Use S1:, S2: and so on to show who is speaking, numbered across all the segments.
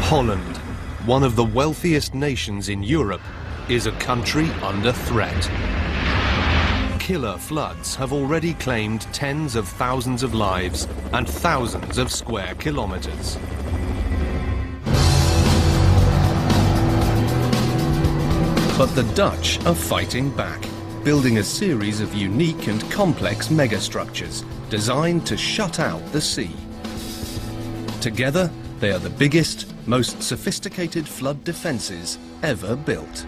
S1: Holland, one of the wealthiest nations in Europe, is a country under threat. Killer floods have already claimed tens of thousands of lives and thousands of square kilometres. But the Dutch are fighting back, building a series of unique and complex megastructures designed to shut out the sea. Together, they are the biggest, most sophisticated flood defences ever built.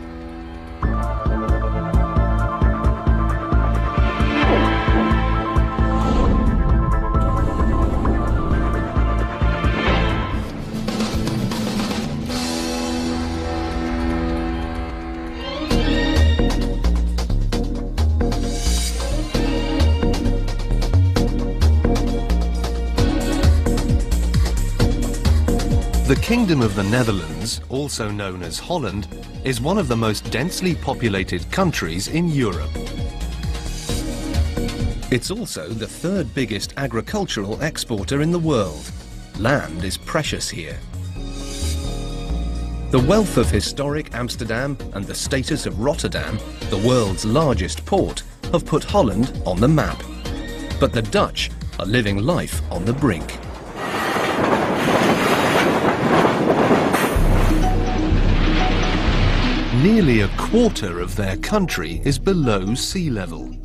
S1: The Kingdom of the Netherlands, also known as Holland, is one of the most densely populated countries in Europe. It's also the third biggest agricultural exporter in the world. Land is precious here. The wealth of historic Amsterdam and the status of Rotterdam, the world's largest port, have put Holland on the map. But the Dutch are living life on the brink. Nearly a quarter of their country is below sea level.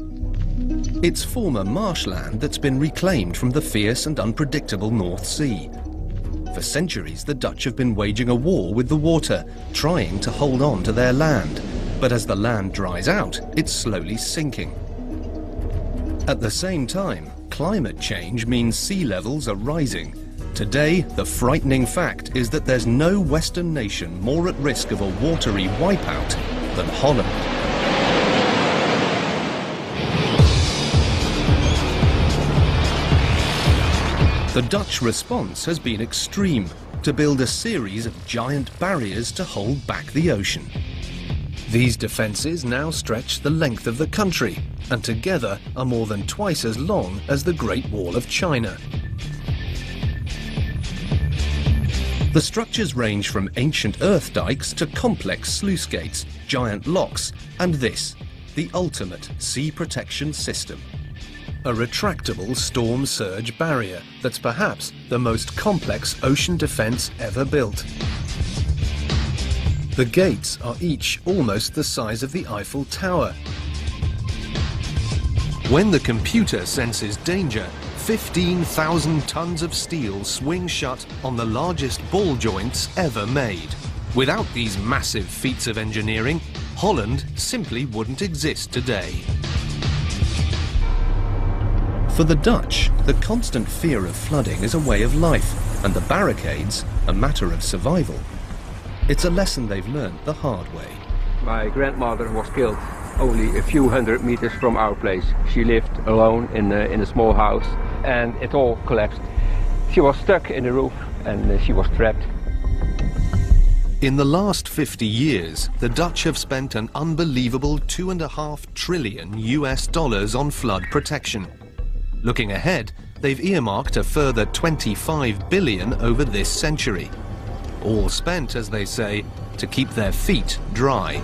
S1: It's former marshland that's been reclaimed from the fierce and unpredictable North Sea. For centuries, the Dutch have been waging a war with the water, trying to hold on to their land. But as the land dries out, it's slowly sinking. At the same time, climate change means sea levels are rising. Today, the frightening fact is that there's no Western nation more at risk of a watery wipeout than Holland. The Dutch response has been extreme, to build a series of giant barriers to hold back the ocean. These defences now stretch the length of the country, and together are more than twice as long as the Great Wall of China. The structures range from ancient earth dikes to complex sluice gates, giant locks, and this, the ultimate sea protection system. A retractable storm surge barrier that's perhaps the most complex ocean defence ever built. The gates are each almost the size of the Eiffel Tower. When the computer senses danger, 15,000 tons of steel swing shut on the largest ball joints ever made. Without these massive feats of engineering, Holland simply wouldn't exist today. For the Dutch, the constant fear of flooding is a way of life, and the barricades a matter of survival. It's a lesson they've learned the hard way.
S2: My grandmother was killed only a few hundred meters from our place. She lived alone in a small house, and it all collapsed. She was stuck in the roof and she was trapped.
S1: In the last 50 years, the Dutch have spent an unbelievable $2.5 trillion on flood protection. Looking ahead, they've earmarked a further 25 billion over this century. All spent, as they say, to keep their feet dry.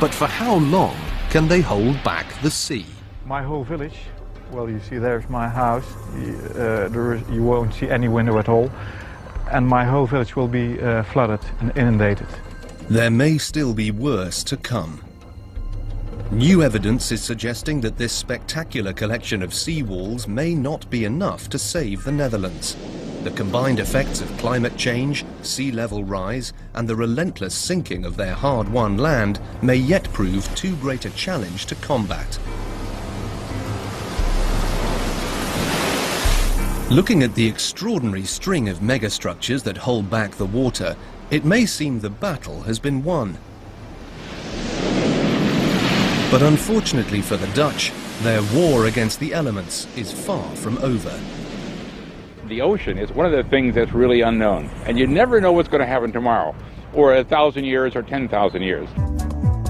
S1: But for how long can they hold back the sea?
S3: My whole village, well, you see there's my house, you won't see any window at all, and my whole village will be flooded and inundated.
S1: There may still be worse to come. New evidence is suggesting that this spectacular collection of seawalls may not be enough to save the Netherlands. The combined effects of climate change, sea level rise, and the relentless sinking of their hard-won land may yet prove too great a challenge to combat. Looking at the extraordinary string of megastructures that hold back the water, it may seem the battle has been won. But unfortunately for the Dutch, their war against the elements is far from over.
S4: The ocean is one of the things that's really unknown, and you never know what's going to happen tomorrow, or 1,000 years, or 10,000 years.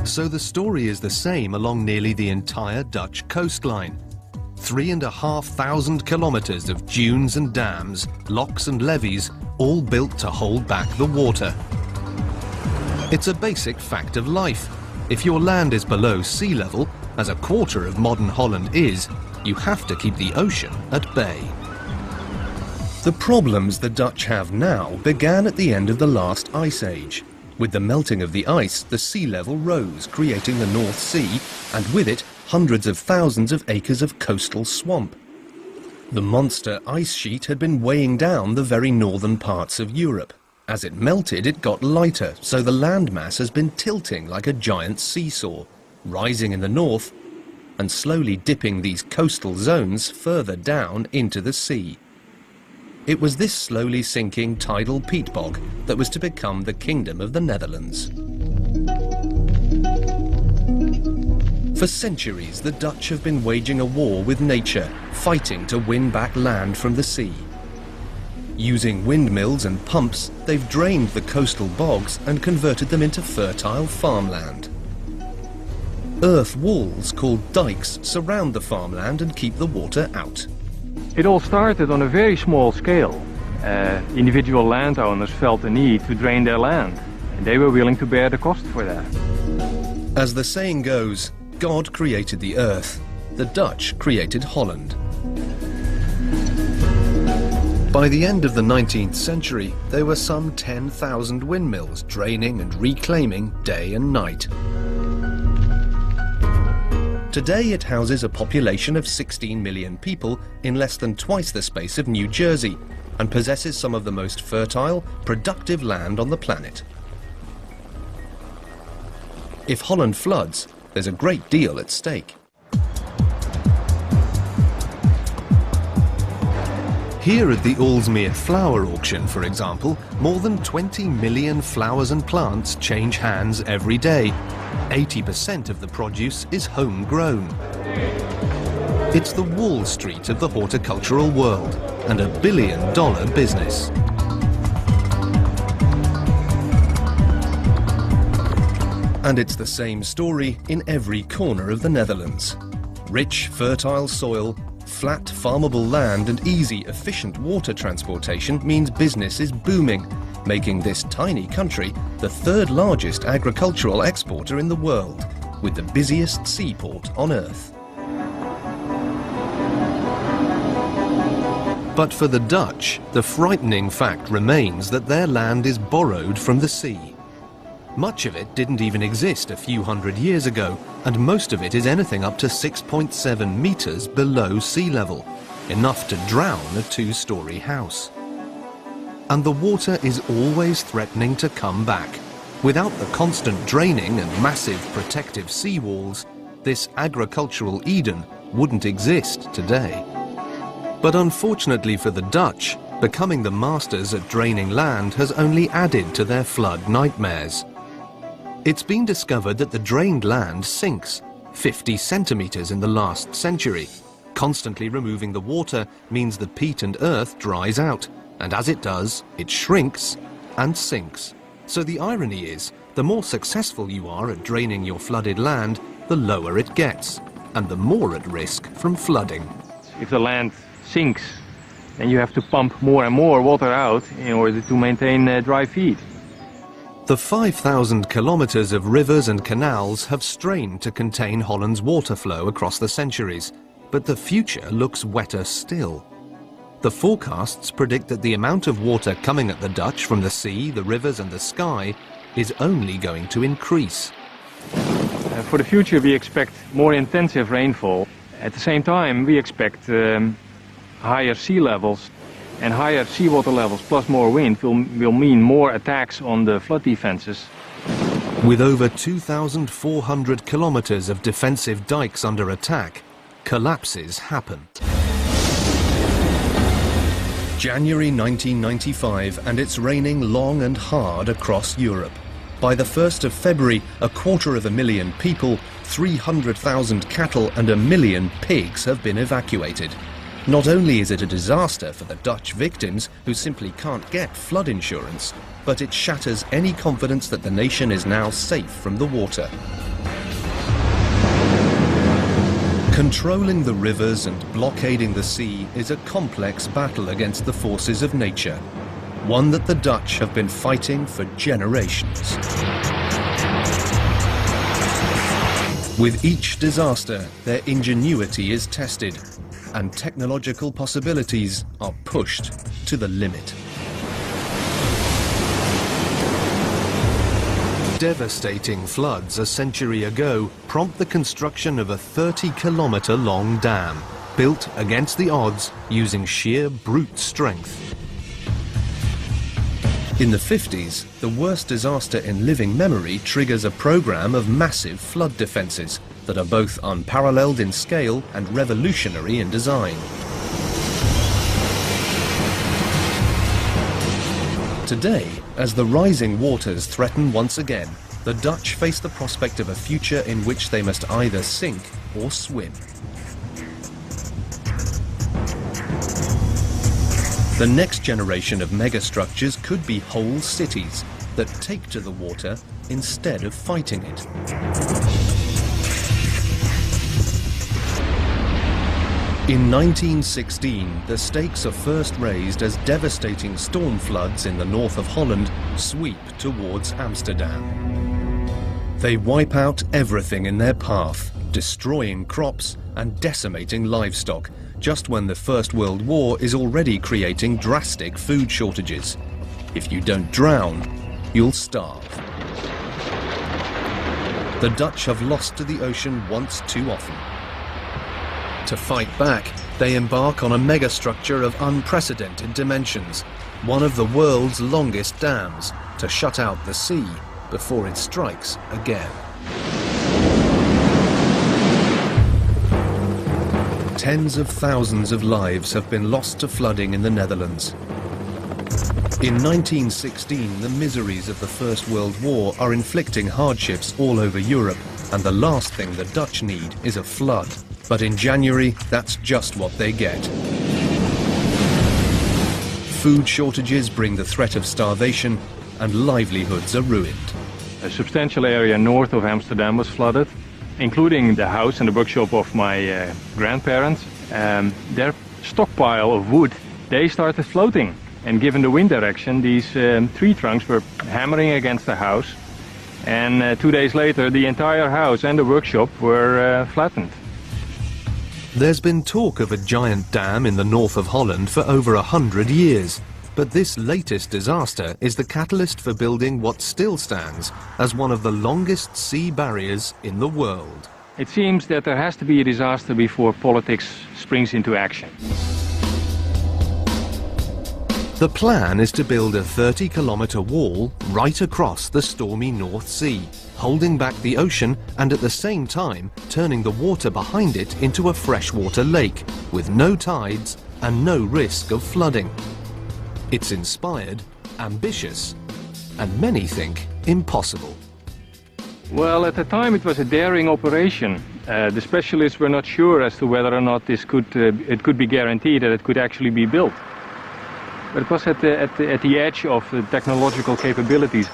S1: So the story is the same along nearly the entire Dutch coastline. 3,500 kilometres of dunes and dams, locks and levees, all built to hold back the water. It's a basic fact of life. If your land is below sea level, as a quarter of modern Holland is, you have to keep the ocean at bay. The problems the Dutch have now began at the end of the last ice age. With the melting of the ice, the sea level rose, creating the North Sea, and with it, hundreds of thousands of acres of coastal swamp. The monster ice sheet had been weighing down the very northern parts of Europe. As it melted, it got lighter, so the landmass has been tilting like a giant seesaw, rising in the north and slowly dipping these coastal zones further down into the sea. It was this slowly sinking tidal peat bog that was to become the Kingdom of the Netherlands. For centuries, the Dutch have been waging a war with nature, fighting to win back land from the sea. Using windmills and pumps, they've drained the coastal bogs and converted them into fertile farmland. Earth walls called dikes surround the farmland and keep the water out.
S3: It all started on a very small scale. Individual landowners felt the need to drain their land, and they were willing to bear the cost for that.
S1: As the saying goes, God created the earth, the Dutch created Holland. By the end of the 19th century, there were some 10,000 windmills draining and reclaiming day and night. Today it houses a population of 16 million people in less than twice the space of New Jersey and possesses some of the most fertile, productive land on the planet. If Holland floods, there's a great deal at stake. Here at the Aalsmeer flower auction, for example, more than 20 million flowers and plants change hands every day. 80% of the produce is homegrown. It's the Wall Street of the horticultural world and $1 billion business. And it's the same story in every corner of the Netherlands. Rich, fertile soil, flat, farmable land and easy, efficient water transportation means business is booming, making this tiny country the third largest agricultural exporter in the world, with the busiest seaport on Earth. But for the Dutch, the frightening fact remains that their land is borrowed from the sea. Much of it didn't even exist a few hundred years ago, and most of it is anything up to 6.7 meters below sea level, enough to drown a two-story house. And the water is always threatening to come back. Without the constant draining and massive protective seawalls, this agricultural Eden wouldn't exist today. But unfortunately for the Dutch, becoming the masters at draining land has only added to their flood nightmares. It's been discovered that the drained land sinks 50 centimeters in the last century. Constantly removing the water means the peat and earth dries out, and as it does, it shrinks and sinks. So the irony is, the more successful you are at draining your flooded land, the lower it gets, and the more at risk from flooding.
S3: If the land sinks, then you have to pump more and more water out in order to maintain dry feed.
S1: The 5,000 kilometers of rivers and canals have strained to contain Holland's water flow across the centuries, but the future looks wetter still. The forecasts predict that the amount of water coming at the Dutch from the sea, the rivers and the sky is only going to increase.
S3: For the future we expect more intensive rainfall. At the same time we expect higher sea levels. And higher seawater levels plus more wind will mean more attacks on the flood defenses.
S1: With over 2,400 kilometers of defensive dikes under attack, collapses happen. January 1995, and it's raining long and hard across Europe. By the 1st of February, 250,000 people, 300,000 cattle and 1 million pigs have been evacuated. Not only is it a disaster for the Dutch victims, who simply can't get flood insurance, but it shatters any confidence that the nation is now safe from the water. Controlling the rivers and blockading the sea is a complex battle against the forces of nature. one that the Dutch have been fighting for generations. With each disaster, their ingenuity is tested, and technological possibilities are pushed to the limit. Devastating floods a century ago prompt the construction of a 30-kilometre-long dam, built against the odds using sheer brute strength. In the 50s, the worst disaster in living memory triggers a program of massive flood defences that are both unparalleled in scale and revolutionary in design. Today, as the rising waters threaten once again, the Dutch face the prospect of a future in which they must either sink or swim. The next generation of megastructures could be whole cities that take to the water instead of fighting it. In 1916, the stakes are first raised as devastating storm floods in the north of Holland sweep towards Amsterdam. They wipe out everything in their path, destroying crops and decimating livestock, just when the First World War is already creating drastic food shortages. If you don't drown, you'll starve. The Dutch have lost to the ocean once too often. To fight back, they embark on a megastructure of unprecedented dimensions, one of the world's longest dams, to shut out the sea before it strikes again. Tens of thousands of lives have been lost to flooding in the Netherlands. In 1916, the miseries of the First World War are inflicting hardships all over Europe, and the last thing the Dutch need is a flood. But in January, that's just what they get. Food shortages bring the threat of starvation, and livelihoods are ruined.
S3: A substantial area north of Amsterdam was flooded, including the house and the workshop of my grandparents. Their stockpile of wood, they started floating. And given the wind direction, these tree trunks were hammering against the house. And 2 days later, the entire house and the workshop were flattened.
S1: There's been talk of a giant dam in the north of Holland for over 100 years. But this latest disaster is the catalyst for building what still stands as one of the longest sea barriers in the world.
S3: It seems that there has to be a disaster before politics springs into action.
S1: The plan is to build a 30-kilometre wall right across the stormy North Sea, holding back the ocean and at the same time turning the water behind it into a freshwater lake with no tides and no risk of flooding. It's inspired, ambitious, and many think impossible.
S3: Well, at the time it was a daring operation. The specialists were not sure as to whether or not it could be guaranteed that it could actually be built. But it was at the edge of the technological capabilities.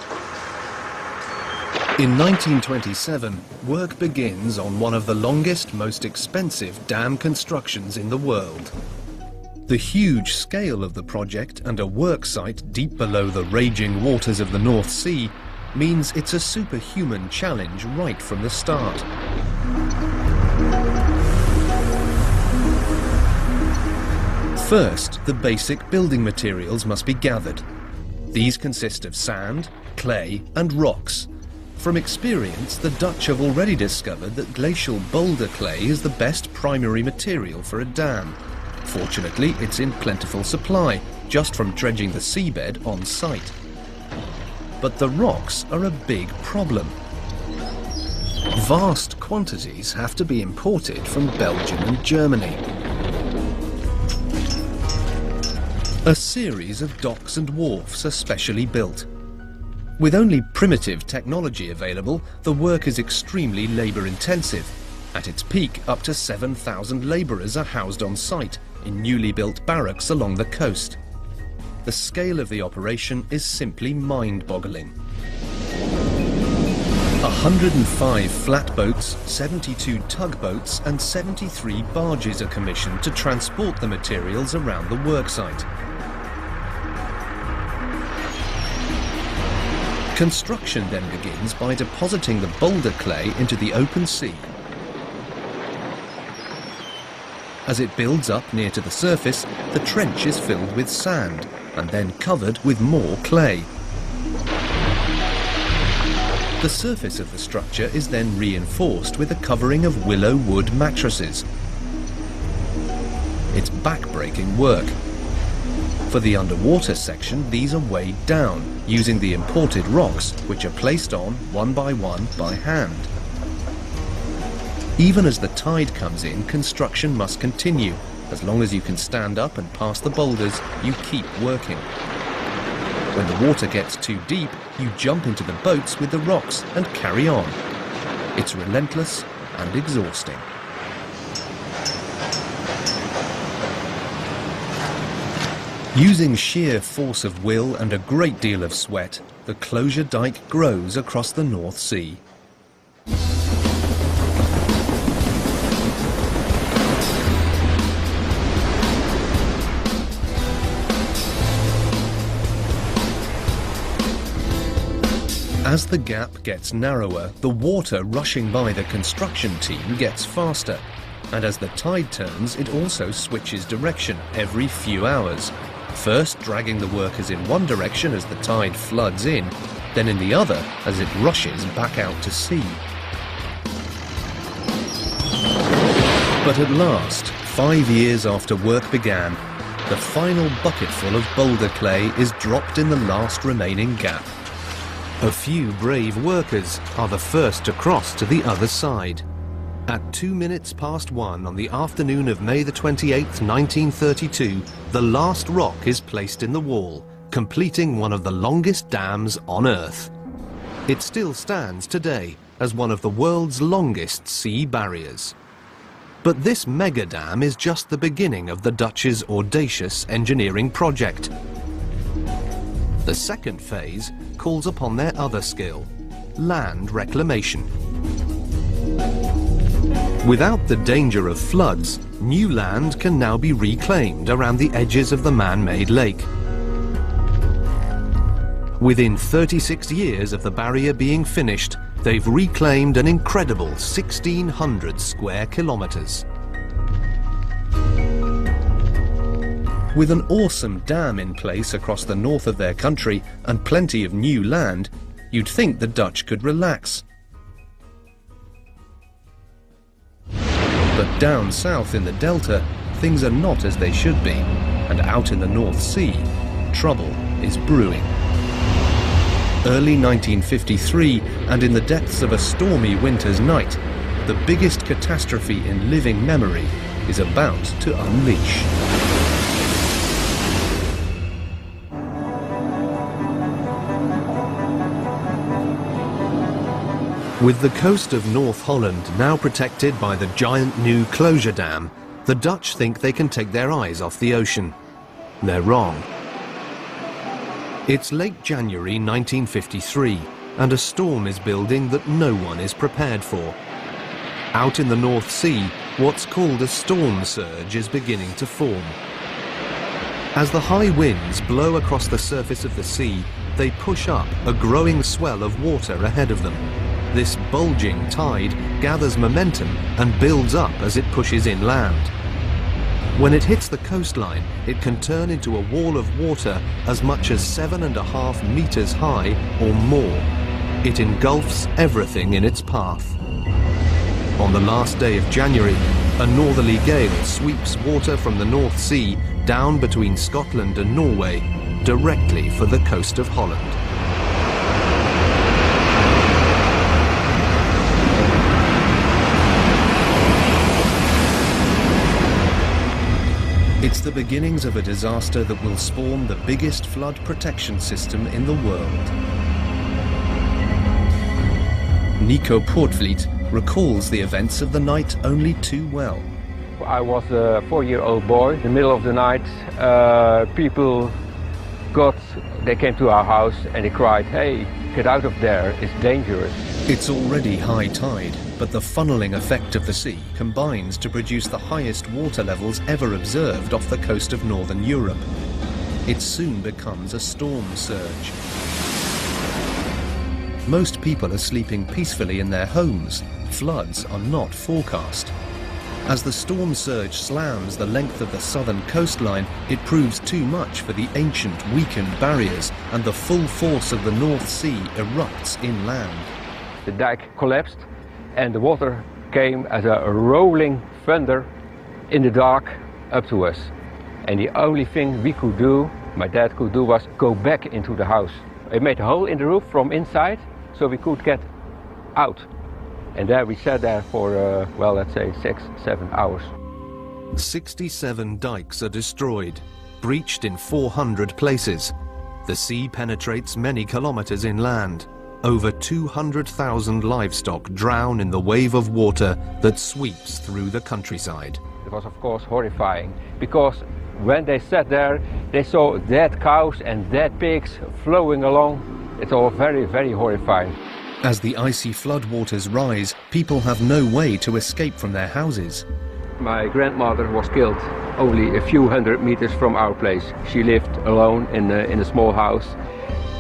S1: In 1927, work begins on one of the longest, most expensive dam constructions in the world. The huge scale of the project and a work site deep below the raging waters of the North Sea means it's a superhuman challenge right from the start. First, the basic building materials must be gathered. These consist of sand, clay, and rocks. From experience, the Dutch have already discovered that glacial boulder clay is the best primary material for a dam. Fortunately, it's in plentiful supply, just from dredging the seabed on site. But the rocks are a big problem. Vast quantities have to be imported from Belgium and Germany. A series of docks and wharfs are specially built. With only primitive technology available, the work is extremely labour-intensive. At its peak, up to 7,000 labourers are housed on site in newly built barracks along the coast. The scale of the operation is simply mind-boggling. 105 flatboats, 72 tugboats and 73 barges are commissioned to transport the materials around the worksite. Construction then begins by depositing the boulder clay into the open sea. As it builds up near to the surface, the trench is filled with sand and then covered with more clay. The surface of the structure is then reinforced with a covering of willow wood mattresses. It's back-breaking work. For the underwater section, these are weighed down using the imported rocks, which are placed on one by hand. Even as the tide comes in, construction must continue. As long as you can stand up and pass the boulders, you keep working. When the water gets too deep, you jump into the boats with the rocks and carry on. It's relentless and exhausting. Using sheer force of will and a great deal of sweat, the closure dike grows across the North Sea. As the gap gets narrower, the water rushing by the construction team gets faster. And as the tide turns, it also switches direction every few hours. First dragging the workers in one direction as the tide floods in, then in the other as it rushes back out to sea. But at last, 5 years after work began, the final bucketful of boulder clay is dropped in the last remaining gap. A few brave workers are the first to cross to the other side. At 1:02 on the afternoon of May the 28th, 1932, the last rock is placed in the wall, completing one of the longest dams on Earth. It still stands today as one of the world's longest sea barriers. But this mega dam is just the beginning of the Dutch's audacious engineering project. The second phase calls upon their other skill, land reclamation. Without the danger of floods, new land can now be reclaimed around the edges of the man-made lake. Within 36 years of the barrier being finished, they've reclaimed an incredible 1,600 square kilometres. With an awesome dam in place across the north of their country and plenty of new land, you'd think the Dutch could relax. But down south in the delta, things are not as they should be, and out in the North Sea, trouble is brewing. Early 1953, and in the depths of a stormy winter's night, the biggest catastrophe in living memory is about to unleash. With the coast of North Holland now protected by the giant new closure dam, the Dutch think they can take their eyes off the ocean. They're wrong. It's late January 1953, and a storm is building that no one is prepared for. Out in the North Sea, what's called a storm surge is beginning to form. As the high winds blow across the surface of the sea, they push up a growing swell of water ahead of them. This bulging tide gathers momentum and builds up as it pushes inland. When it hits the coastline, it can turn into a wall of water as much as 7.5 meters high or more. It engulfs everything in its path. On the last day of January, a northerly gale sweeps water from the North Sea down between Scotland and Norway, directly for the coast of Holland. It's the beginnings of a disaster that will spawn the biggest flood protection system in the world. Nico Poortvliet recalls the events of the night only too well.
S2: I was a 4-year-old boy. In the middle of the night, people came to our house and they cried, "Hey, get out of there, it's dangerous."
S1: It's already high tide, but the funneling effect of the sea combines to produce the highest water levels ever observed off the coast of northern Europe. It soon becomes a storm surge. most people are sleeping peacefully in their homes. Floods are not forecast. As the storm surge slams the length of the southern coastline, it proves too much for the ancient, weakened barriers, and the full force of the North Sea erupts inland.
S2: The dike collapsed and the water came as a rolling thunder in the dark up to us. And the only thing we could do, my dad could do, was go back into the house. It made a hole in the roof from inside so we could get out. And there we sat there for, well, let's say 6-7 hours.
S1: 67 dikes are destroyed, breached in 400 places. The sea penetrates many kilometers inland. Over 200,000 livestock drown in the wave of water that sweeps through the countryside.
S2: It was, of course, horrifying, because when they sat there, they saw dead cows and dead pigs flowing along. It's all very, very horrifying.
S1: As the icy floodwaters rise, people have no way to escape from their houses.
S2: My grandmother was killed only a few hundred meters from our place. She lived alone in a small house.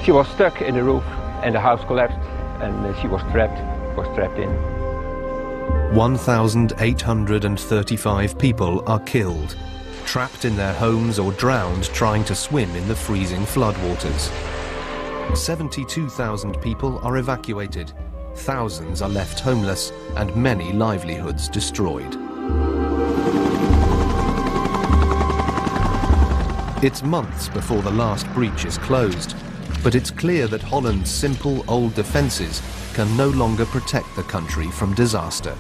S2: She was stuck in the roof and the house collapsed and she was trapped in.
S1: 1,835 people are killed, trapped in their homes or drowned trying to swim in the freezing floodwaters. 72,000 people are evacuated, thousands are left homeless, and many livelihoods destroyed. It's months before the last breach is closed, but it's clear that Holland's simple old defences can no longer protect the country from disaster.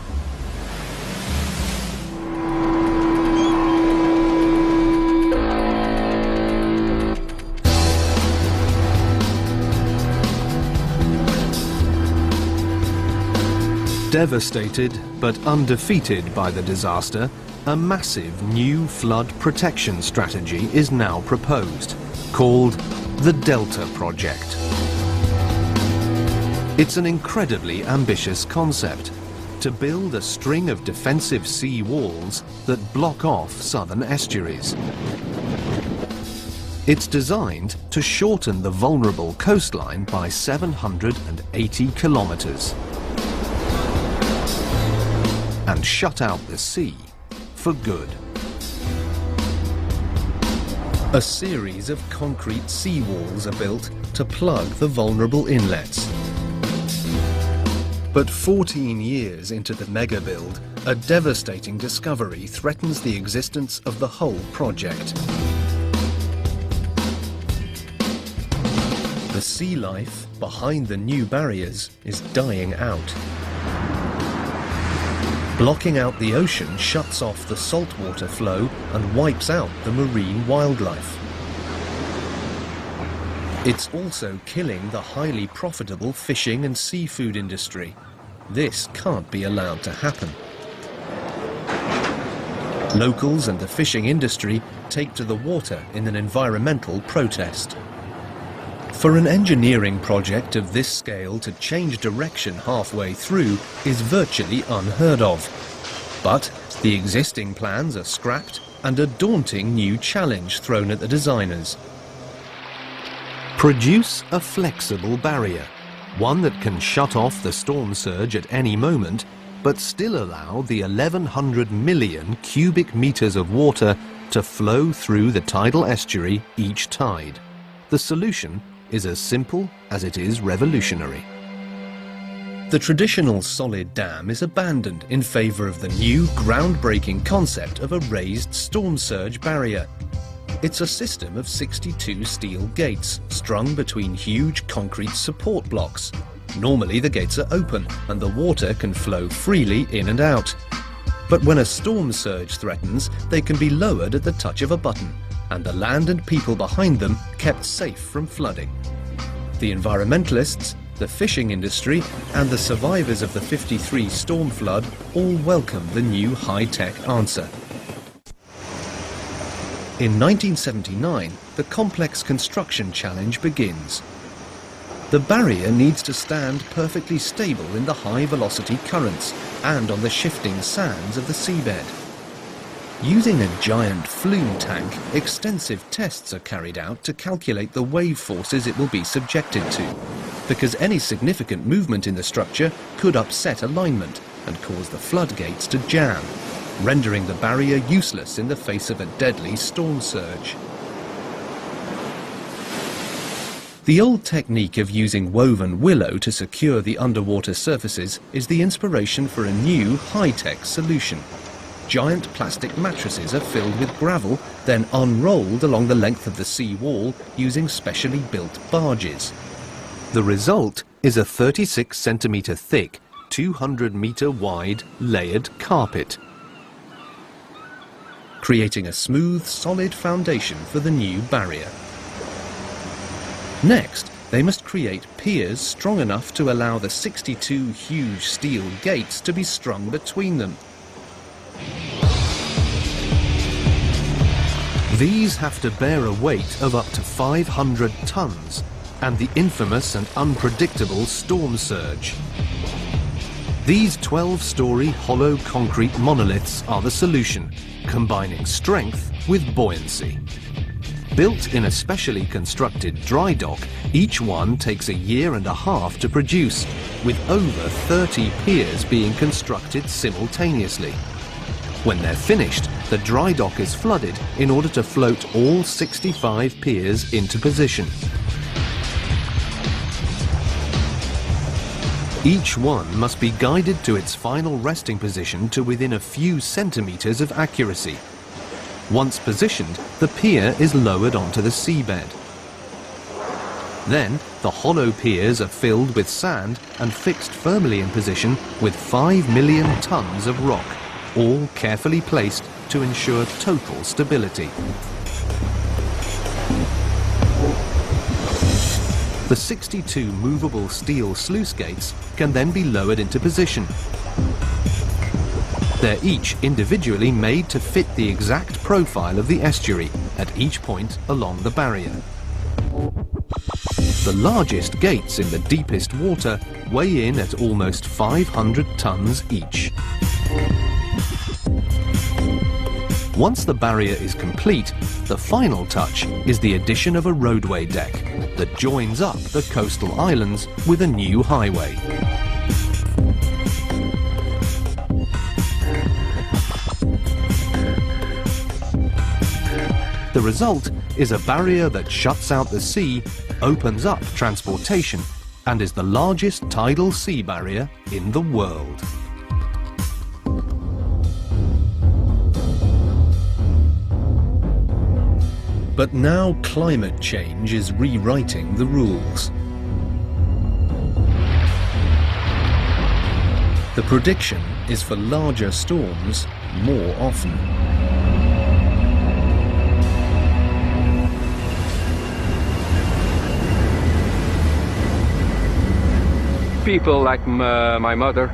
S1: Devastated but undefeated by the disaster, a massive new flood protection strategy is now proposed, called the Delta Project. It's an incredibly ambitious concept, to build a string of defensive sea walls that block off southern estuaries. It's designed to shorten the vulnerable coastline by 780 kilometers. And shut out the sea for good. A series of concrete seawalls are built to plug the vulnerable inlets. But 14 years into the mega build, a devastating discovery threatens the existence of the whole project. The sea life behind the new barriers is dying out. Blocking out the ocean shuts off the saltwater flow and wipes out the marine wildlife. It's also killing the highly profitable fishing and seafood industry. This can't be allowed to happen. Locals and the fishing industry take to the water in an environmental protest. For an engineering project of this scale to change direction halfway through is virtually unheard of. But the existing plans are scrapped and a daunting new challenge thrown at the designers. Produce a flexible barrier, one that can shut off the storm surge at any moment, but still allow the 1,100 million cubic meters of water to flow through the tidal estuary each tide. The solution is as simple as it is revolutionary. The traditional solid dam is abandoned in favour of the new groundbreaking concept of a raised storm surge barrier. It's a system of 62 steel gates strung between huge concrete support blocks. Normally the gates are open and the water can flow freely in and out. But when a storm surge threatens, they can be lowered at the touch of a button, and the land and people behind them kept safe from flooding. The environmentalists, the fishing industry, and the survivors of the '53 storm flood all welcome the new high-tech answer. In 1979, the complex construction challenge begins. The barrier needs to stand perfectly stable in the high-velocity currents and on the shifting sands of the seabed. Using a giant flume tank, extensive tests are carried out to calculate the wave forces it will be subjected to. because any significant movement in the structure could upset alignment and cause the floodgates to jam, rendering the barrier useless in the face of a deadly storm surge. The old technique of using woven willow to secure the underwater surfaces is the inspiration for a new high-tech solution. Giant plastic mattresses are filled with gravel, then unrolled along the length of the sea wall using specially built barges. The result is a 36 centimetre thick, 200 metre wide layered carpet, creating a smooth, solid foundation for the new barrier. Next, they must create piers strong enough to allow the 62 huge steel gates to be strung between them. These have to bear a weight of up to 500 tons and the infamous and unpredictable storm surge. These 12-storey hollow concrete monoliths are the solution, combining strength with buoyancy. Built in a specially constructed dry dock, each one takes a year and a half to produce, with over 30 piers being constructed simultaneously. When they're finished, the dry dock is flooded in order to float all 65 piers into position. Each one must be guided to its final resting position to within a few centimetres of accuracy. Once positioned, the pier is lowered onto the seabed. Then, the hollow piers are filled with sand and fixed firmly in position with 5 million tons of rock, all carefully placed to ensure total stability. The 62 movable steel sluice gates can then be lowered into position. They're each individually made to fit the exact profile of the estuary at each point along the barrier. The largest gates in the deepest water weigh in at almost 500 tons each. Once the barrier is complete, the final touch is the addition of a roadway deck that joins up the coastal islands with a new highway. The result is a barrier that shuts out the sea, opens up transportation, and is the largest tidal sea barrier in the world. But now climate change is rewriting the rules. The prediction is for larger storms more often.
S2: People like my mother,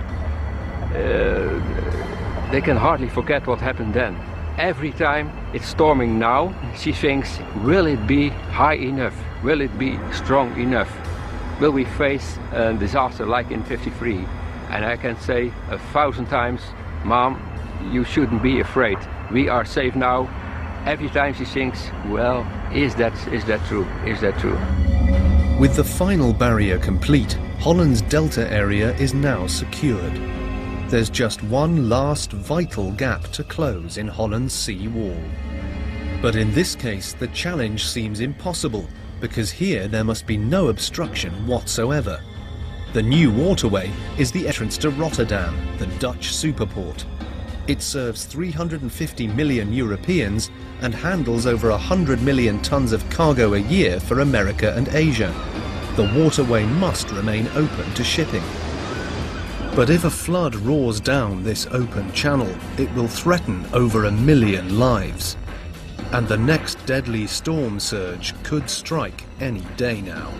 S2: they can hardly forget what happened then. Every time it's storming now, she thinks, will it be high enough? Will it be strong enough? Will we face a disaster like in '53? And I can say 1,000 times, Mom, you shouldn't be afraid. We are safe now. Every time she thinks, well, is that true? Is that true?
S1: With the final barrier complete, Holland's delta area is now secured. There's just one last vital gap to close in Holland's sea wall. But in this case, the challenge seems impossible, because here there must be no obstruction whatsoever. The new waterway is the entrance to Rotterdam, the Dutch superport. It serves 350 million Europeans and handles over 100 million tons of cargo a year for America and Asia. The waterway must remain open to shipping. But if a flood roars down this open channel, it will threaten over 1 million lives. And the next deadly storm surge could strike any day now.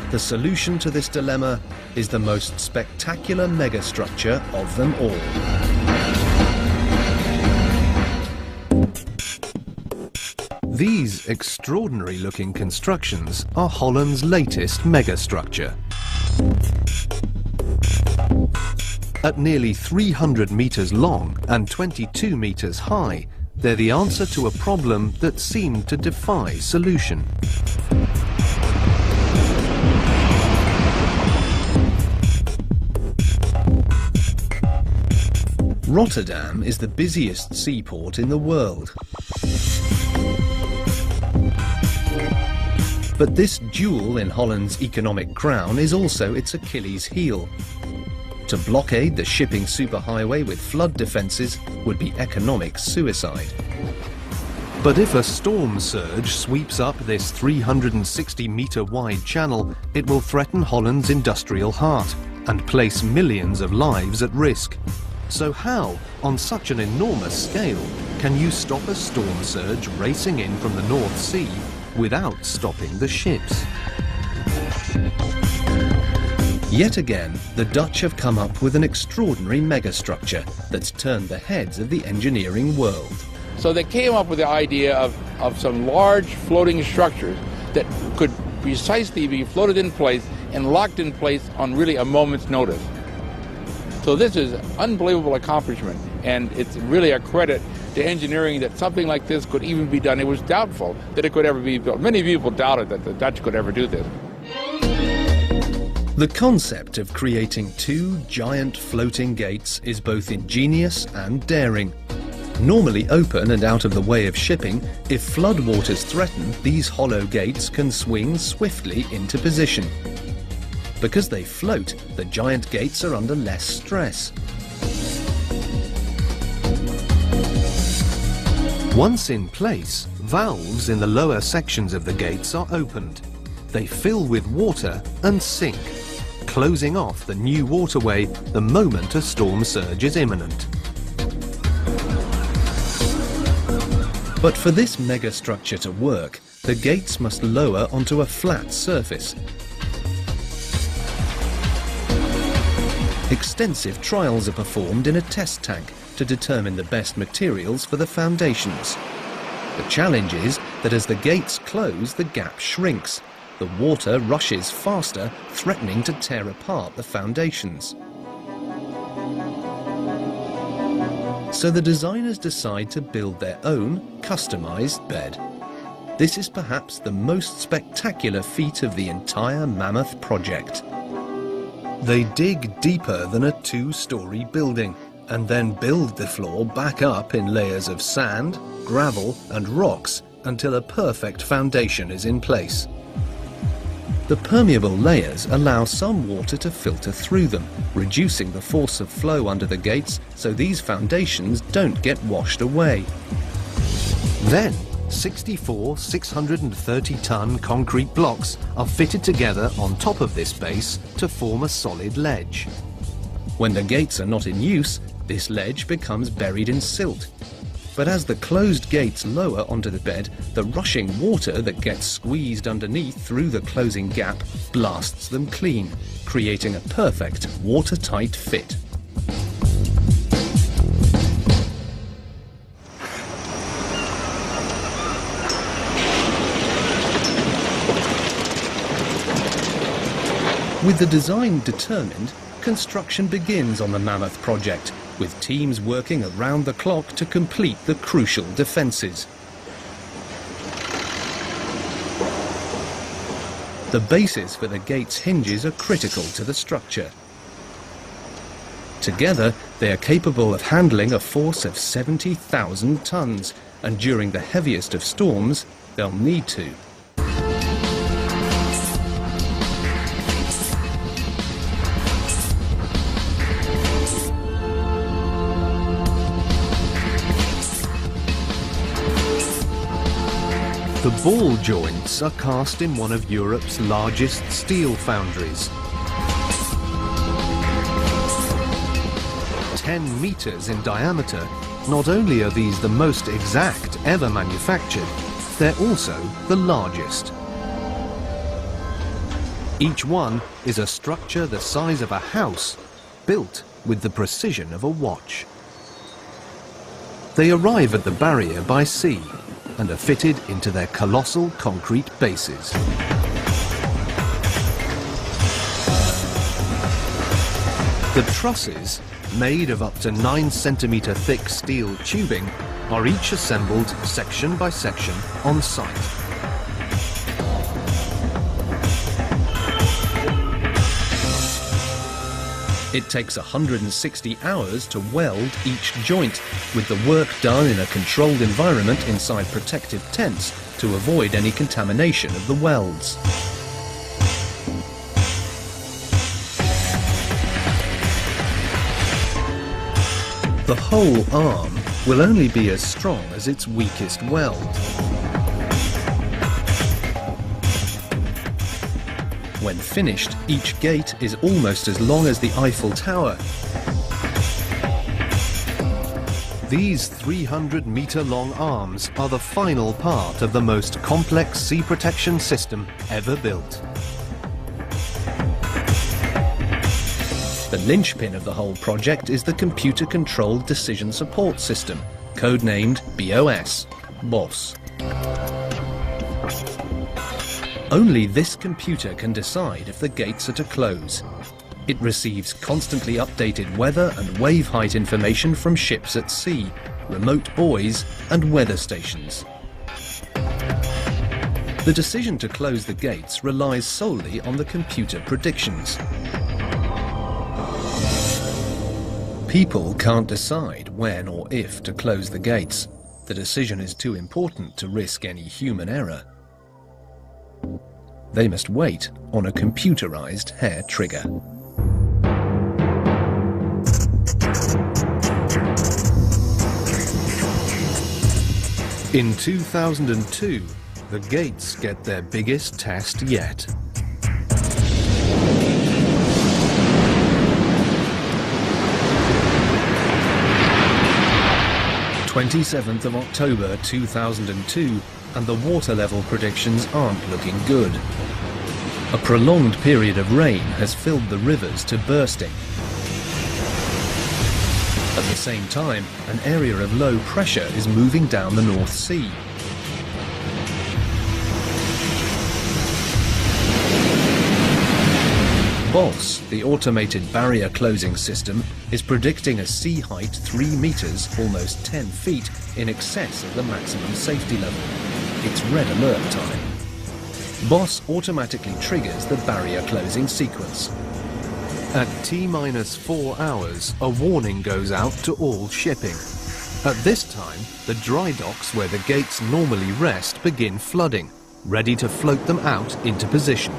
S1: The solution to this dilemma is the most spectacular megastructure of them all. These extraordinary-looking constructions are Holland's latest megastructure. At nearly 300 meters long and 22 meters high, they're the answer to a problem that seemed to defy solution. Rotterdam is the busiest seaport in the world. But this jewel in Holland's economic crown is also its Achilles heel. To blockade the shipping superhighway with flood defences would be economic suicide. But if a storm surge sweeps up this 360-metre wide channel, it will threaten Holland's industrial heart and place millions of lives at risk. So how, on such an enormous scale, can you stop a storm surge racing in from the North Sea without stopping the ships? Yet again, the Dutch have come up with an extraordinary megastructure that's turned the heads of the engineering world.
S4: So they came up with the idea of some large floating structures that could precisely be floated in place and locked in place on really a moment's notice. So this is an unbelievable accomplishment, and it's really a credit to engineering that something like this could even be done. It was doubtful that it could ever be built. Many people doubted that the Dutch could ever do this.
S1: The concept of creating two giant floating gates is both ingenious and daring. Normally open and out of the way of shipping, if floodwaters threaten, these hollow gates can swing swiftly into position. Because they float, the giant gates are under less stress. Once in place, valves in the lower sections of the gates are opened. They fill with water and sink, closing off the new waterway the moment a storm surge is imminent. But for this megastructure to work, the gates must lower onto a flat surface. Extensive trials are performed in a test tank to determine the best materials for the foundations. The challenge is that as the gates close, the gap shrinks. The water rushes faster, threatening to tear apart the foundations. So the designers decide to build their own customized bed. This is perhaps the most spectacular feat of the entire mammoth project. They dig deeper than a two-story building and then build the floor back up in layers of sand, gravel and rocks until a perfect foundation is in place. The permeable layers allow some water to filter through them, reducing the force of flow under the gates so these foundations don't get washed away. Then, 64 630-ton concrete blocks are fitted together on top of this base to form a solid ledge. When the gates are not in use, this ledge becomes buried in silt. But as the closed gates lower onto the bed, the rushing water that gets squeezed underneath through the closing gap blasts them clean, creating a perfect watertight fit. With the design determined, construction begins on the mammoth project, with teams working around the clock to complete the crucial defences. The bases for the gate's hinges are critical to the structure. Together, they are capable of handling a force of 70,000 tons, and during the heaviest of storms, they'll need to. The ball joints are cast in one of Europe's largest steel foundries. 10 meters in diameter, not only are these the most exact ever manufactured, they're also the largest. Each one is a structure the size of a house, built with the precision of a watch. They arrive at the barrier by sea and are fitted into their colossal concrete bases. The trusses, made of up to 9 centimetre thick steel tubing, are each assembled section by section on site. It takes 160 hours to weld each joint, with the work done in a controlled environment inside protective tents to avoid any contamination of the welds. The whole arm will only be as strong as its weakest weld. When finished, each gate is almost as long as the Eiffel Tower. These 300-metre-long arms are the final part of the most complex sea protection system ever built. The linchpin of the whole project is the computer-controlled decision support system, codenamed BOS. Only this computer can decide if the gates are to close. It receives constantly updated weather and wave height information from ships at sea, remote buoys and weather stations. The decision to close the gates relies solely on the computer predictions. People can't decide when or if to close the gates. The decision is too important to risk any human error. They must wait on a computerized hair trigger. In 2002, the gates get their biggest test yet. 27th of October 2002, and the water level predictions aren't looking good. A prolonged period of rain has filled the rivers to bursting. At the same time, an area of low pressure is moving down the North Sea. BOS, the automated barrier closing system, is predicting a sea height 3 meters, almost 10 feet, in excess of the maximum safety level. It's red alert time. BOS automatically triggers the barrier closing sequence. At T-4 hours, a warning goes out to all shipping. At this time, the dry docks where the gates normally rest begin flooding, ready to float them out into position.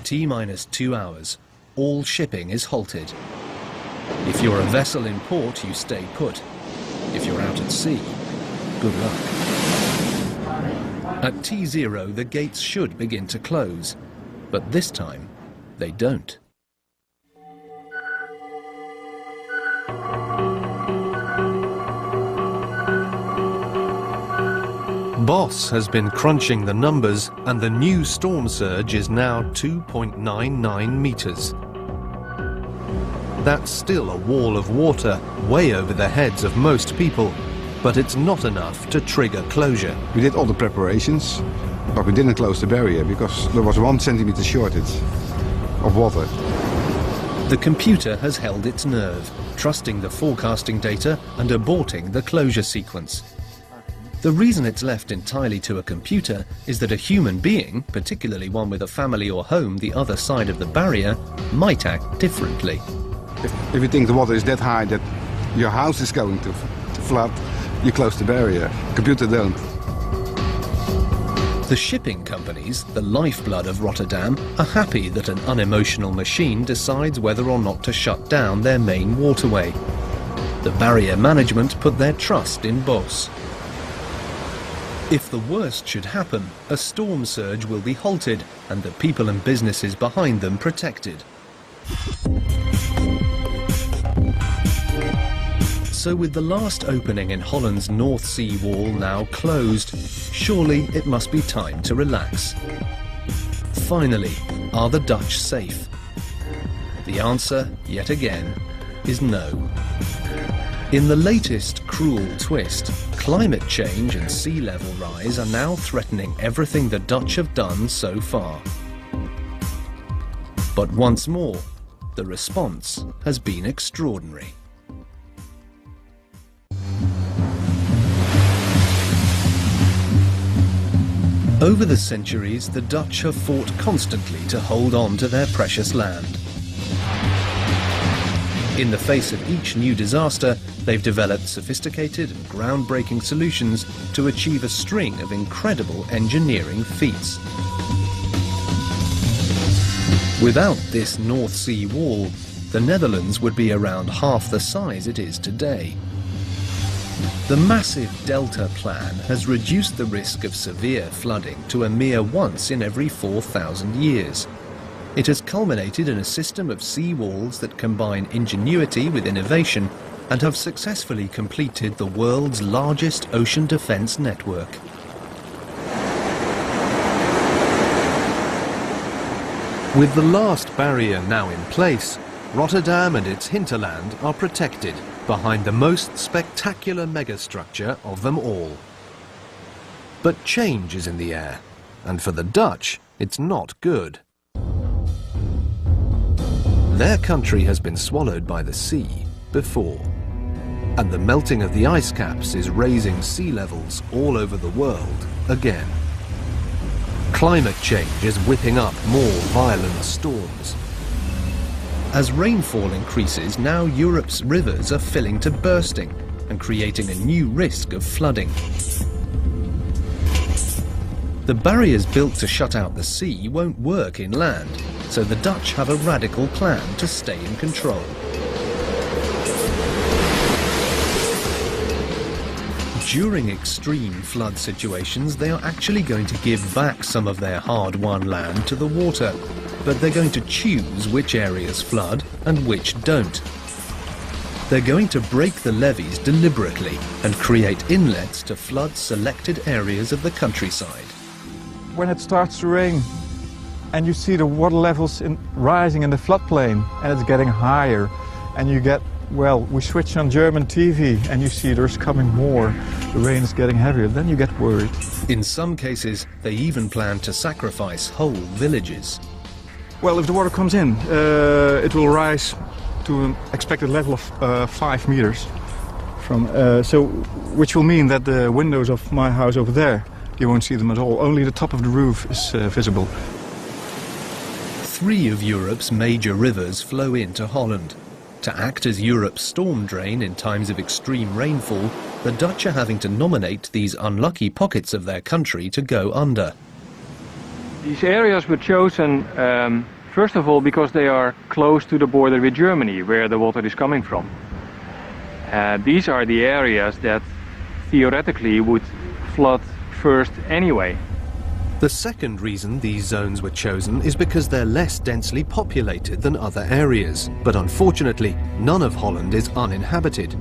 S1: T-2 hours, all shipping is halted. If you're a vessel in port, you stay put. If you're out at sea, good luck. At T0, the gates should begin to close, but this time, they don't. BOS has been crunching the numbers, and the new storm surge is now 2.99 meters. That's still a wall of water way over the heads of most people, but it's not enough to trigger closure.
S5: We did all the preparations, but we didn't close the barrier because there was 1 centimeter shortage of water.
S1: The computer has held its nerve, trusting the forecasting data and aborting the closure sequence. The reason it's left entirely to a computer is that a human being, particularly one with a family or home the other side of the barrier, might act differently.
S5: If you think the water is that high that your house is going to flood, you close the barrier. Computer don't.
S1: The shipping companies, the lifeblood of Rotterdam, are happy that an unemotional machine decides whether or not to shut down their main waterway. The barrier management put their trust in BOS. If the worst should happen, a storm surge will be halted and the people and businesses behind them protected. So with the last opening in Holland's North Sea wall now closed, surely it must be time to relax. Finally, are the Dutch safe? The answer, yet again, is no. In the latest cruel twist, climate change and sea level rise are now threatening everything the Dutch have done so far. But once more, the response has been extraordinary. Over the centuries, the Dutch have fought constantly to hold on to their precious land. In the face of each new disaster, they've developed sophisticated and groundbreaking solutions to achieve a string of incredible engineering feats. Without this North Sea wall, the Netherlands would be around half the size it is today. The massive Delta Plan has reduced the risk of severe flooding to a mere once in every 4,000 years. It has culminated in a system of sea walls that combine ingenuity with innovation and have successfully completed the world's largest ocean defence network. With the last barrier now in place, Rotterdam and its hinterland are protected behind the most spectacular megastructure of them all. But change is in the air, and for the Dutch, it's not good. Their country has been swallowed by the sea before, and the melting of the ice caps is raising sea levels all over the world again. Climate change is whipping up more violent storms. As rainfall increases, now Europe's rivers are filling to bursting and creating a new risk of flooding. The barriers built to shut out the sea won't work inland, so the Dutch have a radical plan to stay in control. During extreme flood situations, they are actually going to give back some of their hard-won land to the water, but they're going to choose which areas flood and which don't. They're going to break the levees deliberately and create inlets to flood selected areas of the countryside.
S6: When it starts to rain and you see the water levels rising in the floodplain and it's getting higher, and you get, well, we switch on German TV and you see there's coming more, the rain is getting heavier, then you get worried.
S1: In some cases, they even plan to sacrifice whole villages.
S6: Well, if the water comes in, it will rise to an expected level of 5 meters, which will mean that the windows of my house over there, you won't see them at all. Only the top of the roof is visible.
S1: 3 of Europe's major rivers flow into Holland. To act as Europe's storm drain in times of extreme rainfall, the Dutch are having to nominate these unlucky pockets of their country to go under.
S3: These areas were chosen, first of all, because they are close to the border with Germany, where the water is coming from. These are the areas that theoretically would flood first anyway.
S1: The second reason these zones were chosen is because they're less densely populated than other areas, but unfortunately, none of Holland is uninhabited.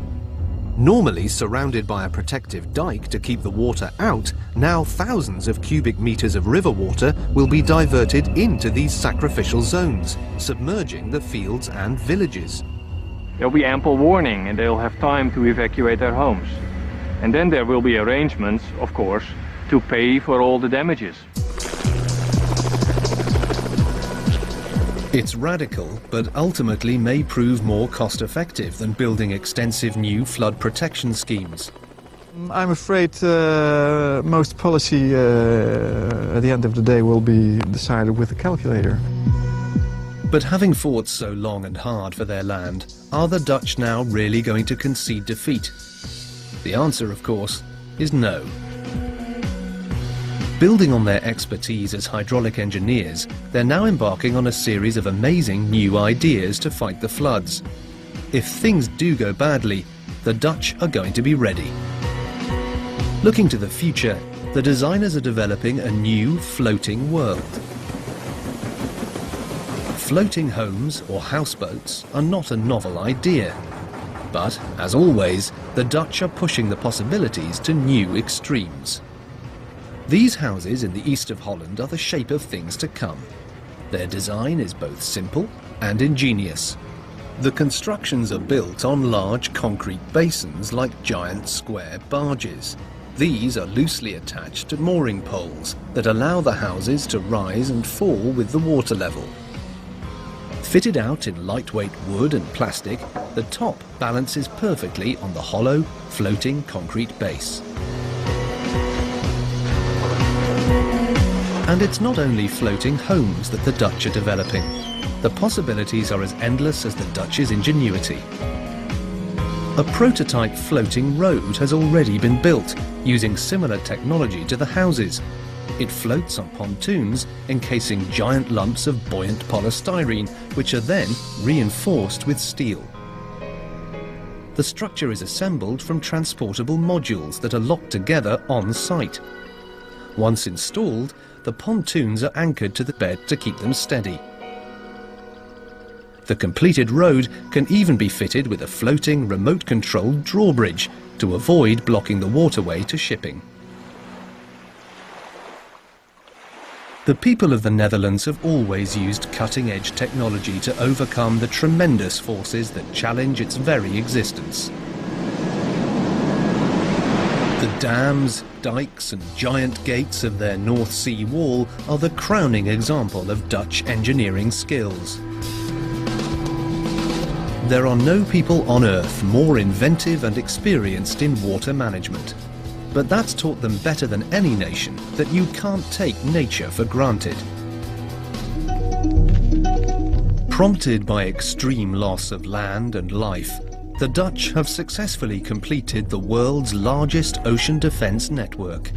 S1: Normally surrounded by a protective dike to keep the water out, now thousands of cubic meters of river water will be diverted into these sacrificial zones, submerging the fields and villages.
S3: There'll be ample warning and they'll have time to evacuate their homes. And then there will be arrangements, of course, to pay for all the damages.
S1: It's radical, but ultimately may prove more cost-effective than building extensive new flood protection schemes.
S6: I'm afraid most policy at the end of the day will be decided with a calculator.
S1: But having fought so long and hard for their land, are the Dutch now really going to concede defeat? The answer, of course, is no. Building on their expertise as hydraulic engineers, they're now embarking on a series of amazing new ideas to fight the floods. If things do go badly, the Dutch are going to be ready. Looking to the future, the designers are developing a new floating world. Floating homes or houseboats are not a novel idea. But, as always, the Dutch are pushing the possibilities to new extremes. These houses in the east of Holland are the shape of things to come. Their design is both simple and ingenious. The constructions are built on large concrete basins like giant square barges. These are loosely attached to mooring poles that allow the houses to rise and fall with the water level. Fitted out in lightweight wood and plastic, the top balances perfectly on the hollow, floating concrete base. And it's not only floating homes that the Dutch are developing. The possibilities are as endless as the Dutch's ingenuity. A prototype floating road has already been built, using similar technology to the houses. It floats on pontoons, encasing giant lumps of buoyant polystyrene, which are then reinforced with steel. The structure is assembled from transportable modules that are locked together on site. Once installed, the pontoons are anchored to the bed to keep them steady. The completed road can even be fitted with a floating, remote-controlled drawbridge to avoid blocking the waterway to shipping. The people of the Netherlands have always used cutting-edge technology to overcome the tremendous forces that challenge its very existence. The dams, dikes and giant gates of their North Sea wall are the crowning example of Dutch engineering skills. There are no people on Earth more inventive and experienced in water management. But that's taught them better than any nation that you can't take nature for granted. Prompted by extreme loss of land and life, the Dutch have successfully completed the world's largest ocean defence network.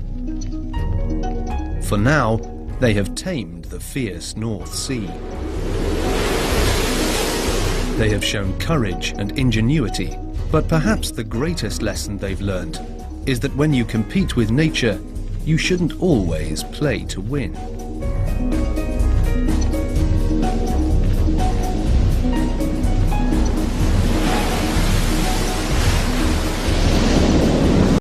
S1: For now, they have tamed the fierce North Sea. They have shown courage and ingenuity, but perhaps the greatest lesson they've learned is that when you compete with nature, you shouldn't always play to win.